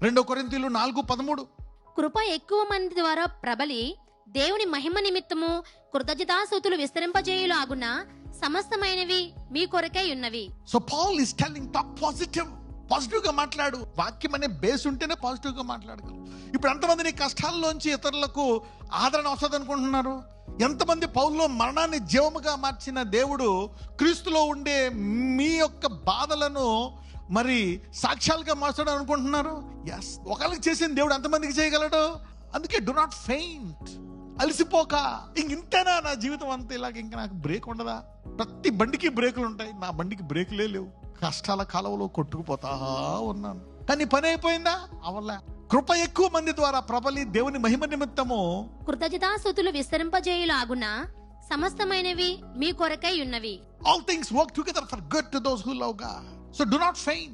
2 కొరింథీయులు 4:13. కృప ఎక్కువ మంది ద్వారా ప్రబలి దేవుని మహిమ నిమిత్తము కృతజ్ఞతాస్తుతులు విస్తరింపజేయులాగున సమస్తమైనవి మీ కొరకై ఉన్నవి. So Paul is telling talk positive గా మాట్లాడు. వాక్యం అనే బేస్ ఉంటేనే పాజిటివ్ గా మాట్లాడగలరు. ఇప్పుడు ఎంతమంది నీ కష్టాల్లోంచి ఇతరులకు ఆదరణ వస్తుంది అనుకుంటున్నారు? ఎంతమంది పౌల్లో మరణాన్ని జీవముగా మార్చిన దేవుడు క్రీస్తులో ఉండే మీ యొక్క బాధలను మరి సాక్ష్యాలుగా మార్చడం అనుకుంటున్నారు? ఎస్, ఒకళ్ళకి చేసిన దేవుడు ఎంతమందికి చేయగలడు? అందుకే డు నాట్ ఫెయింట్. అలసిపోక ఇంతేనా నా జీవితం అంతా ఇలాగ ఇంకా నాకు బ్రేక్ ఉండదా? ప్రతి బండికి బ్రేకులు ఉంటాయి, నా బండికి బ్రేకులే లేవు. కష్టాల కాలంలో కొట్టుకుపోతా ఉన్నాను. కానీ పని అయిపోయిందా? అవలే. కృప ఎక్కువ మంది ద్వారా ప్రబలి దేవుని మహిమ నిమిత్తము కృతజ్ఞతాస్తుతులు విస్తరింపజేయులాగున సమస్తమైనవి మీ కొరకై ఉన్నవి. All things work together for good to those who love God. So do not faint.